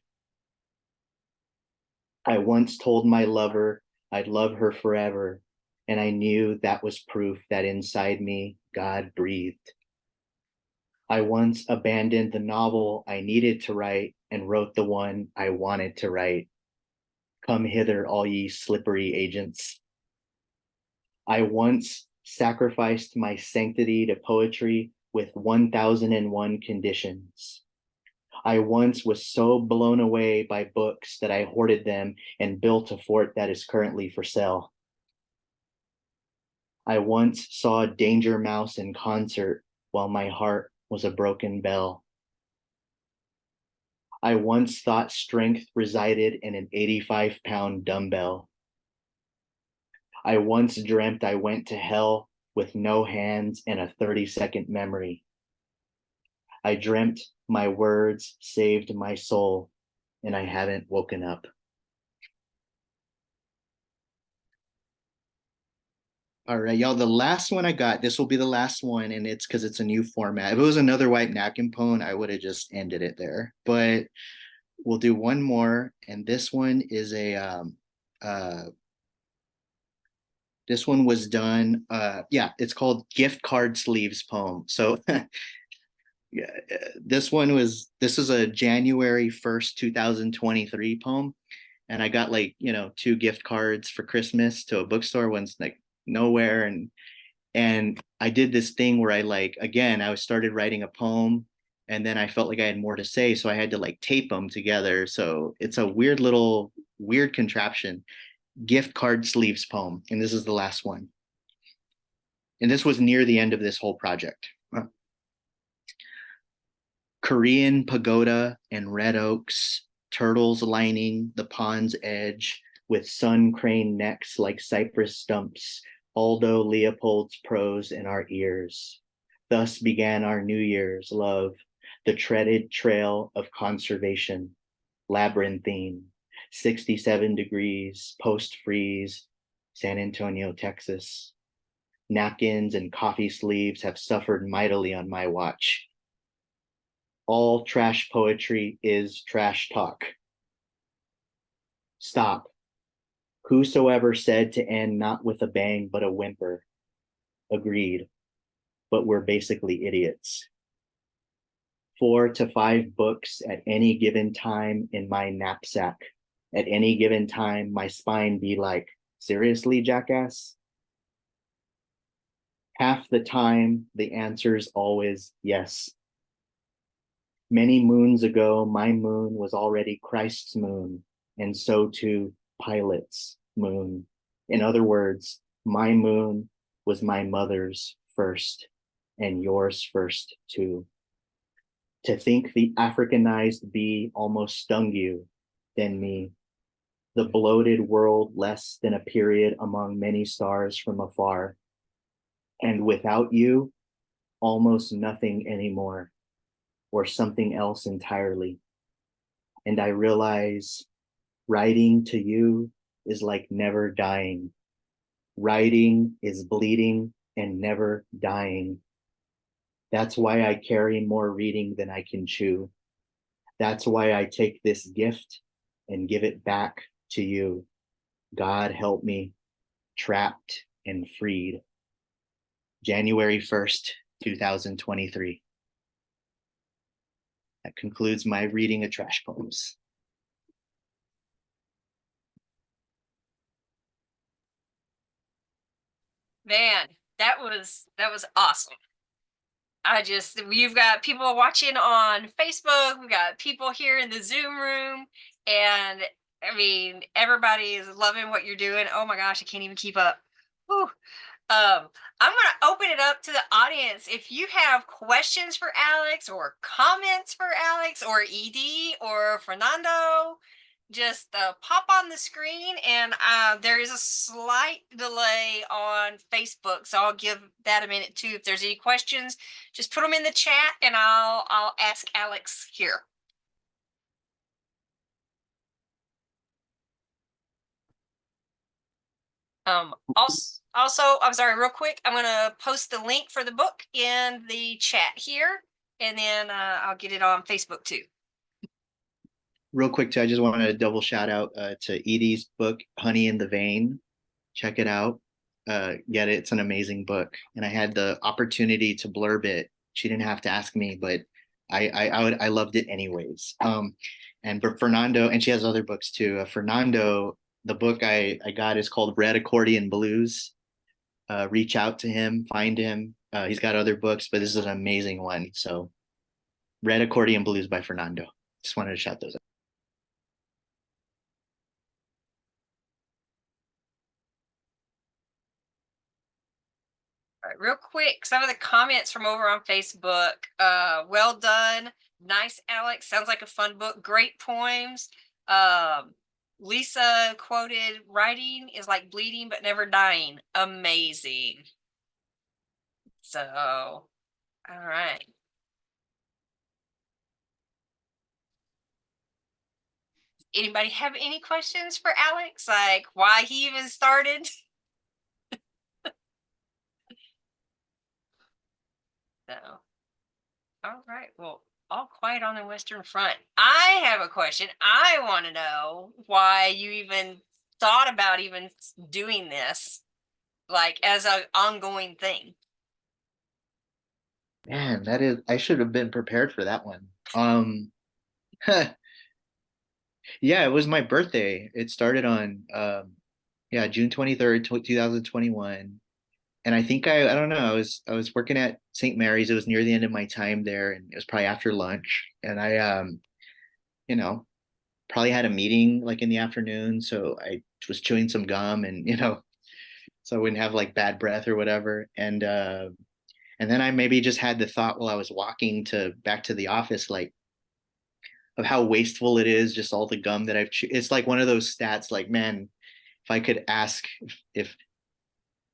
I once told my lover I'd love her forever, and I knew that was proof that inside me God breathed. I once abandoned the novel I needed to write and wrote the one I wanted to write. Come hither, all ye slippery agents. I once sacrificed my sanctity to poetry with 1001 conditions. I once was so blown away by books that I hoarded them and built a fort that is currently for sale. I once saw Danger Mouse in concert while my heart was a broken bell. I once thought strength resided in an 85-pound dumbbell. I once dreamt I went to hell with no hands and a 30-second memory. I dreamt my words saved my soul, and I haven't woken up. All right, y'all. The last one I got, this will be the last one, and it's because it's a new format. If it was another White Napkin poem, I would have just ended it there. But we'll do one more, and this one is this one was done. Yeah, it's called Gift Card Sleeves poem. So yeah, this is a January 1st, 2023 poem, and I got like two gift cards for Christmas to a bookstore. One's like nowhere, and I did this thing where I started writing a poem, and then I felt like I had more to say, so I had to like tape them together. So it's a weird contraption. Gift Card Sleeves poem, and this is the last one. And this was near the end of this whole project. Korean pagoda and red oaks, turtles lining the pond's edge with sun crane necks like cypress stumps, Aldo Leopold's prose in our ears. Thus began our New Year's, love, the treaded trail of conservation, labyrinthine, 67 degrees, post-freeze, San Antonio, Texas. Napkins and coffee sleeves have suffered mightily on my watch. All trash poetry is trash talk. Stop. Whosoever said to end not with a bang but a whimper. Agreed. But we're basically idiots. 4 to 5 books at any given time in my knapsack. At any given time, my spine be like, seriously, jackass? Half the time, the answer's always yes. Many moons ago, my moon was already Christ's moon, and so too Pilate's moon. In other words, my moon was my mother's first, and yours first too. To think the Africanized bee almost stung you, then me. The bloated world less than a period among many stars from afar. And without you, almost nothing anymore. Or something else entirely. And I realize Writing to you is like never dying. Writing is bleeding and never dying. That's why I carry more reading than I can chew. That's why I take this gift and give it back to you. God help me, trapped and freed. January 1st, 2023. That concludes my reading of trash poems. Man, that was awesome. We've got people watching on Facebook, we've got people here in the Zoom room, and I mean, everybody is loving what you're doing. Oh my gosh, I can't even keep up. Whew. I'm going to open it up to the audience. If you have questions for Alex or comments for Alex or ED or Fernando, just pop on the screen. And there is a slight delay on Facebook, so I'll give that a minute too. If there's any questions, just put them in the chat and I'll ask Alex here. Also, I'm sorry, real quick, I'm gonna post the link for the book in the chat here, and then I'll get it on Facebook too. Real quick, too, I just wanted to double shout out to Edie's book, Honey in the Vein. Check it out. Get it. It's an amazing book. And I had the opportunity to blurb it. She didn't have to ask me, but I loved it anyways. And for Fernando, and she has other books too. Fernando, the book I got is called Red Accordion Blues. Reach out to him, find him. He's got other books, but this is an amazing one. So Red Accordion Blues by Fernando. Just wanted to shout those out. All right, real quick, some of the comments from over on Facebook. Well done. Nice, Alex. Sounds like a fun book. Great poems. Lisa quoted, writing is like bleeding but never dying. Amazing. So, all right. Anybody have any questions for Alex? Like why he even started? So, all right. Well, all quiet on the Western Front. I have a question. I want to know why you even thought about even doing this, like as an ongoing thing. Man, that is, I should have been prepared for that one. Yeah, it was my birthday. It started on yeah, June 23rd, 2021. And I think I don't know, I was working at St. Mary's. It was near the end of my time there, and it was probably after lunch. And I you know, probably had a meeting like in the afternoon, so I was chewing some gum and so I wouldn't have like bad breath or whatever. And then I maybe just had the thought while I was walking to back to the office, like of how wasteful it is, just all the gum that I've chewed. It's like one of those stats, like, man, if I could ask if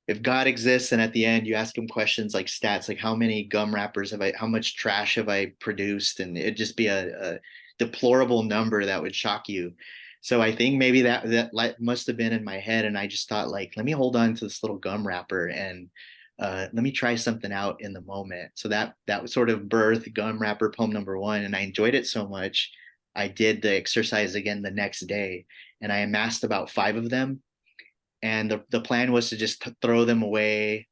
if God exists and at the end you ask him questions like stats, like how many gum wrappers have I, how much trash have I produced? And it'd just be a deplorable number that would shock you. So I think maybe that like must have been in my head. And I just thought like, let me hold on to this little gum wrapper and let me try something out in the moment. So that was sort of birth gum wrapper poem number one. And I enjoyed it so much. I did the exercise again the next day and I amassed about 5 of them, and the plan was to just throw them away.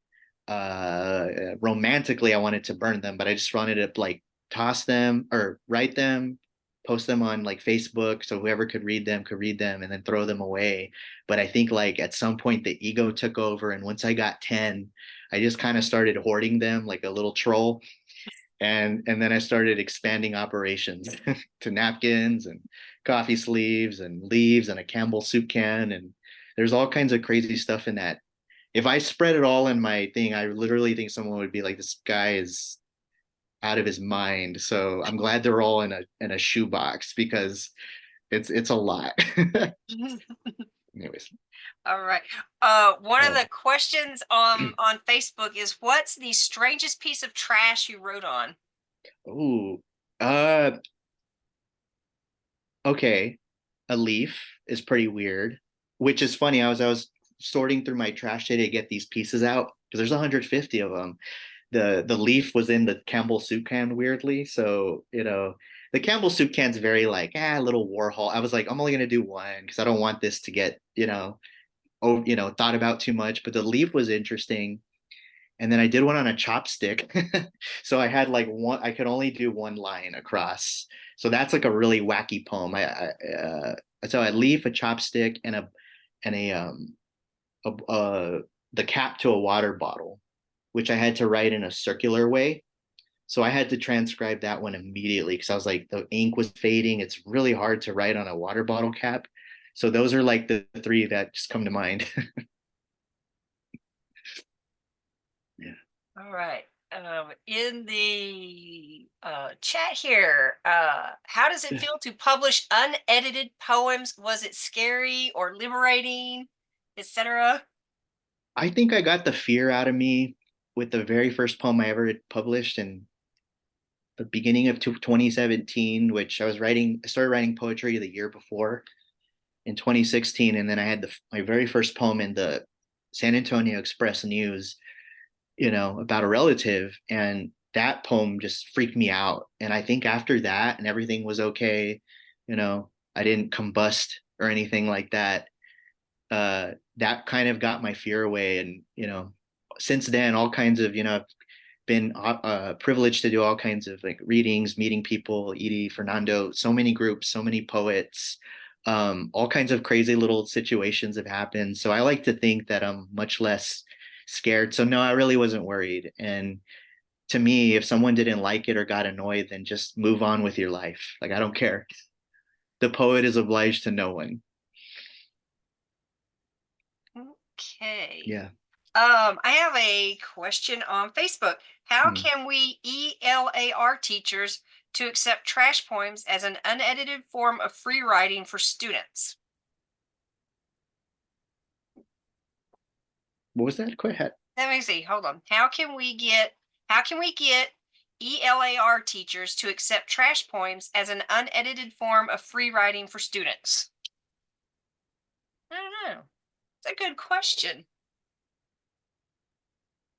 Romantically, I wanted to burn them, but I just wanted to like toss them or write them, post them on like Facebook, so whoever could read them, and then throw them away. But I think like at some point the ego took over, and once I got 10, I just kind of started hoarding them like a little troll, and then I started expanding operations to napkins and coffee sleeves and leaves and a Campbell soup can, and there's all kinds of crazy stuff in that. If I spread it all in my thing, I literally think someone would be like, "This guy is out of his mind." So I'm glad they're all in a shoebox because it's a lot. Anyways, All right. One of oh, the questions on Facebook is, what's the strangest piece of trash you wrote on? oh, uh, okay. a leaf is pretty weird, which is funny. I was sorting through my trash today to get these pieces out because there's 150 of them. The leaf was in the Campbell soup can weirdly. So, the Campbell soup can's very like, little Warhol. I was like, I'm only gonna do one because I don't want this to get, thought about too much. But the leaf was interesting. And then I did one on a chopstick. So I had like one, I could only do one line across. So that's like a really wacky poem. So a leaf, a chopstick, and the cap to a water bottle, which I had to write in a circular way. So I had to transcribe that one immediately because I was like, the ink was fading. It's really hard to write on a water bottle cap. So those are like the three that just come to mind. Yeah. All right. In the chat here, how does it feel to publish unedited poems? Was it scary or liberating, etc.? I think I got the fear out of me with the very first poem I ever published in the beginning of 2017, which I started writing poetry the year before in 2016. And then I had my very first poem in the San Antonio Express News, about a relative. And that poem just freaked me out. And I think after that and everything was okay, I didn't combust or anything like that. That kind of got my fear away. And, since then, all kinds of, I've been privileged to do all kinds of like readings, meeting people, Edie, Fernando, so many groups, so many poets, all kinds of crazy little situations have happened. So I like to think that I'm much less scared. So no, I really wasn't worried. And to me, if someone didn't like it or got annoyed, then just move on with your life. Like, I don't care. The poet is obliged to no one. Okay. Yeah. I have a question on Facebook. How Hmm. can we ELAR teachers to accept trash poems as an unedited form of free writing for students? What was that? Go ahead. Let me see. Hold on. How can we get ELAR teachers to accept trash poems as an unedited form of free writing for students? I don't know. It's a good question.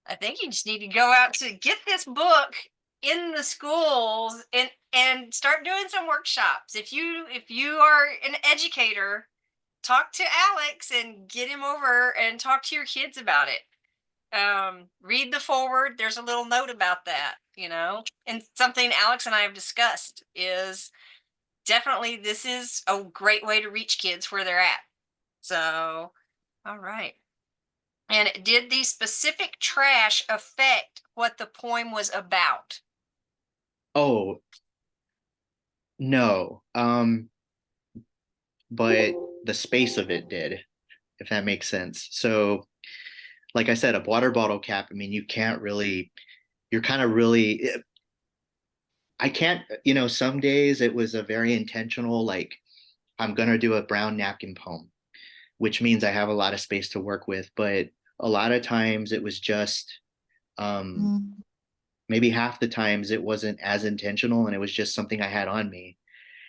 I think you just need to go out to get this book in the schools and start doing some workshops. If you are an educator, talk to Alex and get him over and talk to your kids about it. Read the forward. There's a little note about that, and something Alex and I have discussed is definitely this is a great way to reach kids where they're at. So, all right. And did the specific trash affect what the poem was about? Oh, no. But the space of it did, if that makes sense. So, like I said, a water bottle cap, I mean, you're kind of really, I can't, some days it was a very intentional, like, I'm going to do a brown napkin poem, which means I have a lot of space to work with. But a lot of times it was just, maybe half the times it wasn't as intentional and it was just something I had on me,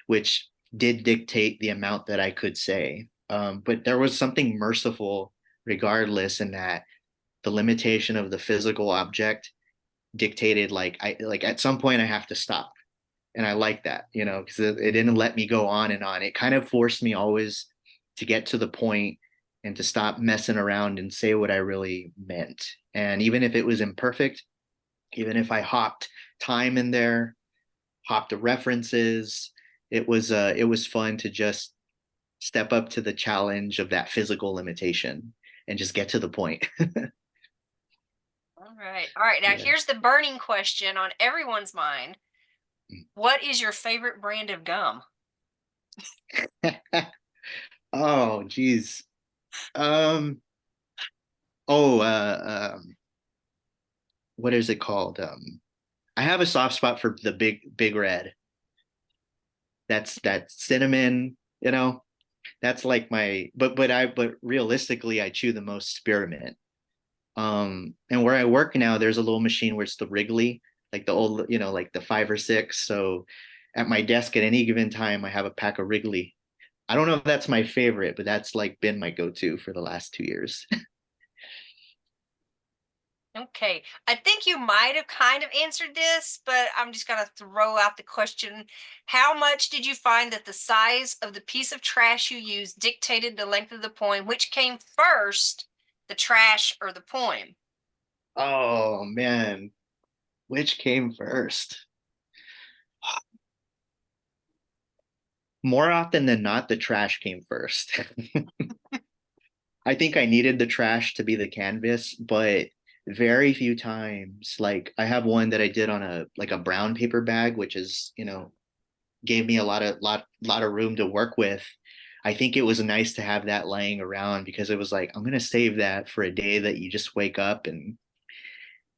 which did dictate the amount that I could say. But there was something merciful regardless in that the limitation of the physical object dictated like at some point I have to stop. And I like that, because it didn't let me go on and on. It kind of forced me always to get to the point and to stop messing around and say what I really meant. And even if it was imperfect, even if I hopped time in there, hopped the references, it was fun to just step up to the challenge of that physical limitation and just get to the point. All right. All right. Now, Yeah. here's the burning question on everyone's mind. What is your favorite brand of gum? Oh, geez. Um, oh, what is it called? I have a soft spot for the big red. That's that cinnamon, that's like but realistically I chew the most spearmint. And where I work now, there's a little machine where it's the Wrigley, like the old, like the 5 or 6. So at my desk at any given time, I have a pack of Wrigley. I don't know if that's my favorite, but that's like been my go-to for the last 2 years. Okay. I think you might have kind of answered this, but I'm just going to throw out the question. How much did you find that the size of the piece of trash you used dictated the length of the poem? Which came first, the trash or the poem? Oh man, which came first? More often than not, the trash came first. I think I needed the trash to be the canvas, but very few times. Like I have one that I did on a like a brown paper bag, which is, gave me a lot of room to work with. I think it was nice to have that laying around because it was like, I'm gonna save that for a day that you just wake up and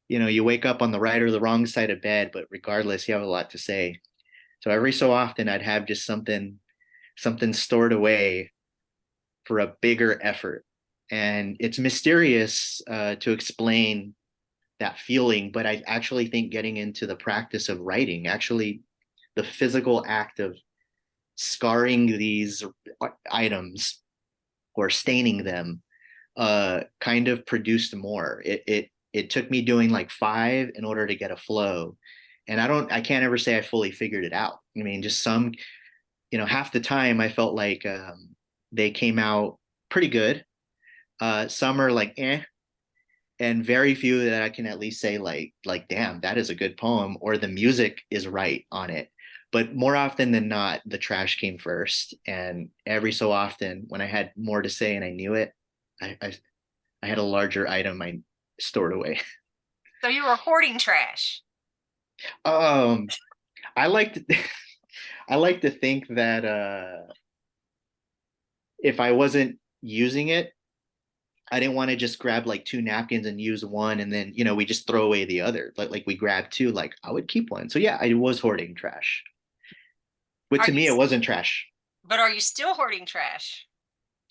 you wake up on the right or the wrong side of bed, but regardless, you have a lot to say. So every so often I'd have just something stored away for a bigger effort. And it's mysterious to explain that feeling, but I actually think getting into the practice of writing, actually the physical act of scarring these items or staining them kind of produced more. It took me doing like five in order to get a flow. And I can't ever say I fully figured it out. I mean, just half the time I felt like they came out pretty good. Some are like and very few that I can at least say damn, that is a good poem, or the music is right on it. But more often than not, the trash came first. And every so often, when I had more to say and I knew it, I had a larger item I stored away. So you were hoarding trash. Um, I like to I like to think that if I wasn't using it, I didn't want to just grab like two napkins and use one and then, we just throw away the other. Like we grab two, like I would keep one. So yeah, I was hoarding trash. But Are to you, me, it wasn't trash. but are you still hoarding trash?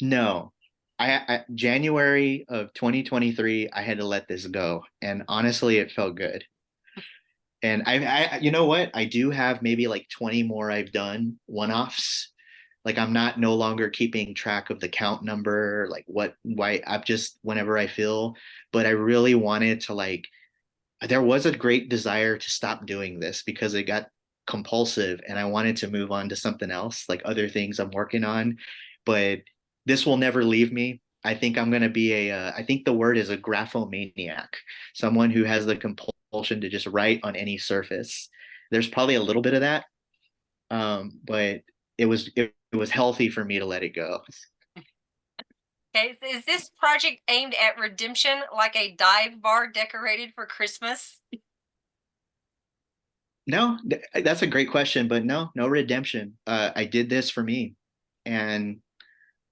No. January of 2023, I had to let this go. And honestly, it felt good. And you know what? I do have maybe like 20 more I've done one-offs. Like I'm not no longer keeping track of the count number, like why I'm just whenever I feel, but I really wanted to like there was a great desire to stop doing this because it got compulsive and I wanted to move on to something else, like other things I'm working on. But this will never leave me. I think I'm going to be I think the word is a graphomaniac, someone who has the compulsion to just write on any surface. There's probably a little bit of that, but it was healthy for me to let it go. Okay. Is this project aimed at redemption like a dive bar decorated for Christmas? No, that's a great question, but no redemption. I did this for me. And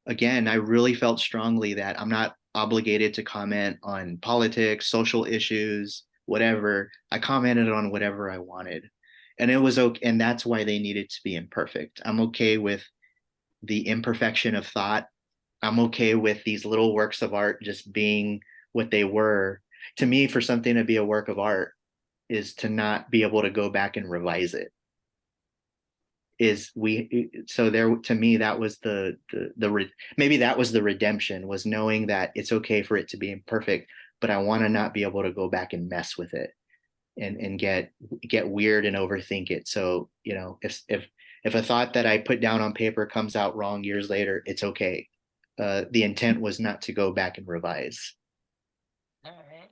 again, I really felt strongly that I'm not obligated to comment on politics, social issues, whatever. I commented on whatever I wanted. And it was okay. And that's why they needed to be imperfect. I'm okay with the imperfection of thought. I'm okay with these little works of art just being what they were. To me, for something to be a work of art is to not be able to go back and revise it. Is we so there to me that was maybe that was the redemption, was knowing that it's okay for it to be imperfect, but I want to not be able to go back and mess with it and get weird and overthink it. So if a thought that I put down on paper comes out wrong years later, it's okay. The intent was not to go back and revise. All right.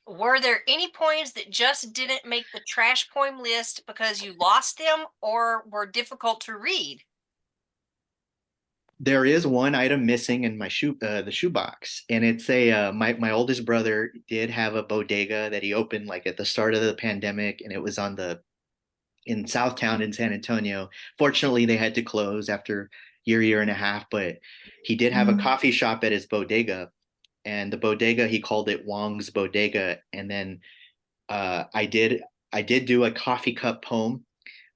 Were there any poems that just didn't make the trash poem list because you lost them or were difficult to read? There is one item missing in my the shoebox, and it's my oldest brother did have a bodega that he opened like at the start of the pandemic, and it was in Southtown in San Antonio. Fortunately, they had to close after year and a half, but he did have a coffee shop at his bodega, and the bodega he called it Wong's Bodega, and then I did do a coffee cup poem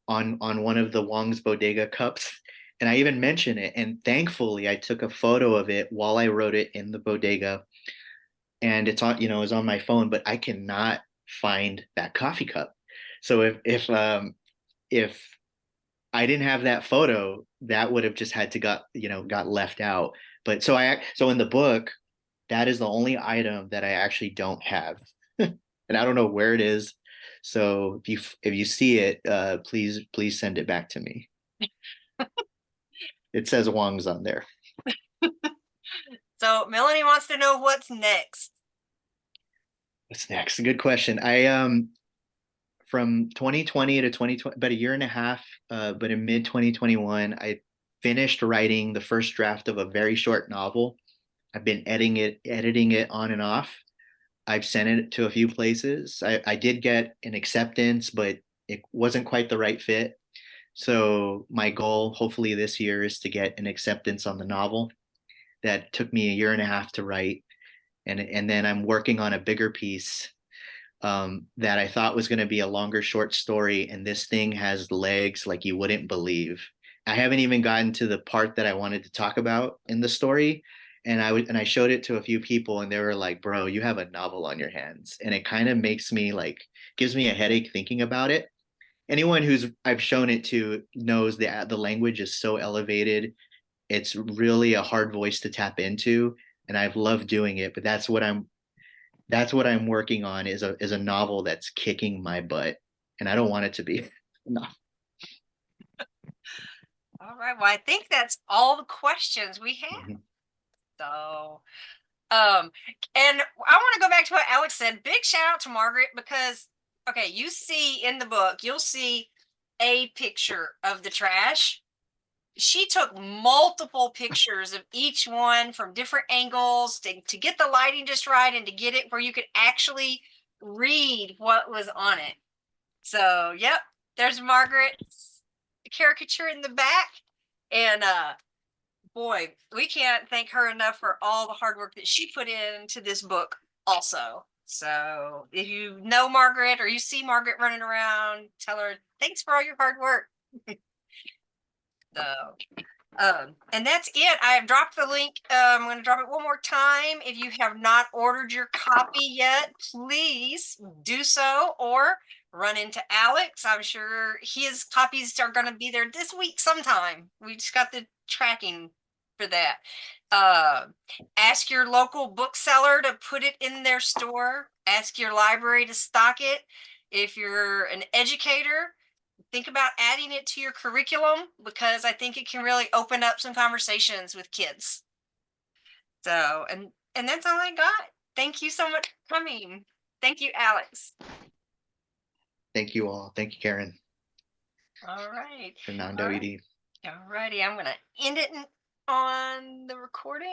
on one of the Wong's Bodega cups. And I even mentioned it. And thankfully, I took a photo of it while I wrote it in the bodega. And it's on my phone, but I cannot find that coffee cup. So if I didn't have that photo, that would have just had to got left out. But so in the book, that is the only item that I actually don't have. And I don't know where it is. So if you see it, please send it back to me. It says Wong's on there. So Melanie wants to know what's next. What's next? Good question. I from 2020 to 2020, about a year and a half, but in mid 2021, I finished writing the first draft of a very short novel. I've been editing it on and off. I've sent it to a few places. I did get an acceptance, but it wasn't quite the right fit. So my goal, hopefully this year, is to get an acceptance on the novel. That took me a year and a half to write, and then I'm working on a bigger piece that I thought was going to be a longer short story, and this thing has legs like you wouldn't believe. I haven't even gotten to the part that I wanted to talk about in the story, and I showed it to a few people, and they were like, "Bro, you have a novel on your hands," and it kind of makes me like gives me a headache thinking about it. Anyone who's I've shown it to knows that the language is so elevated. It's really a hard voice to tap into, and I've loved doing it. But that's what I'm working on is a novel that's kicking my butt, and I don't want it to be. No. All right. Well, I think that's all the questions we have. Mhm. So, and I want to go back to what Alex said. Big shout out to Margaret because, okay, you see in the book, you'll see a picture of the trash. She took multiple pictures of each one from different angles to get the lighting just right and to get it where you could actually read what was on it. So, yep, there's Margaret's caricature in the back. And boy, we can't thank her enough for all the hard work that she put into this book also. So if you know Margaret or you see Margaret running around, tell her thanks for all your hard work. So and that's it. I have dropped the link. I'm going to drop it one more time. If you have not ordered your copy yet, please do so or run into Alex. I'm sure his copies are going to be there this week sometime. We just got the tracking for that. Ask your local bookseller to put it in their store. Ask your library to stock it. If you're an educator, think about adding it to your curriculum because I think it can really open up some conversations with kids. So, and that's all I got. Thank you so much for coming. Thank you, Alex. Thank you all. Thank you, Karen. All right. Fernando All right. ED. All righty. I'm going to end it on the recording.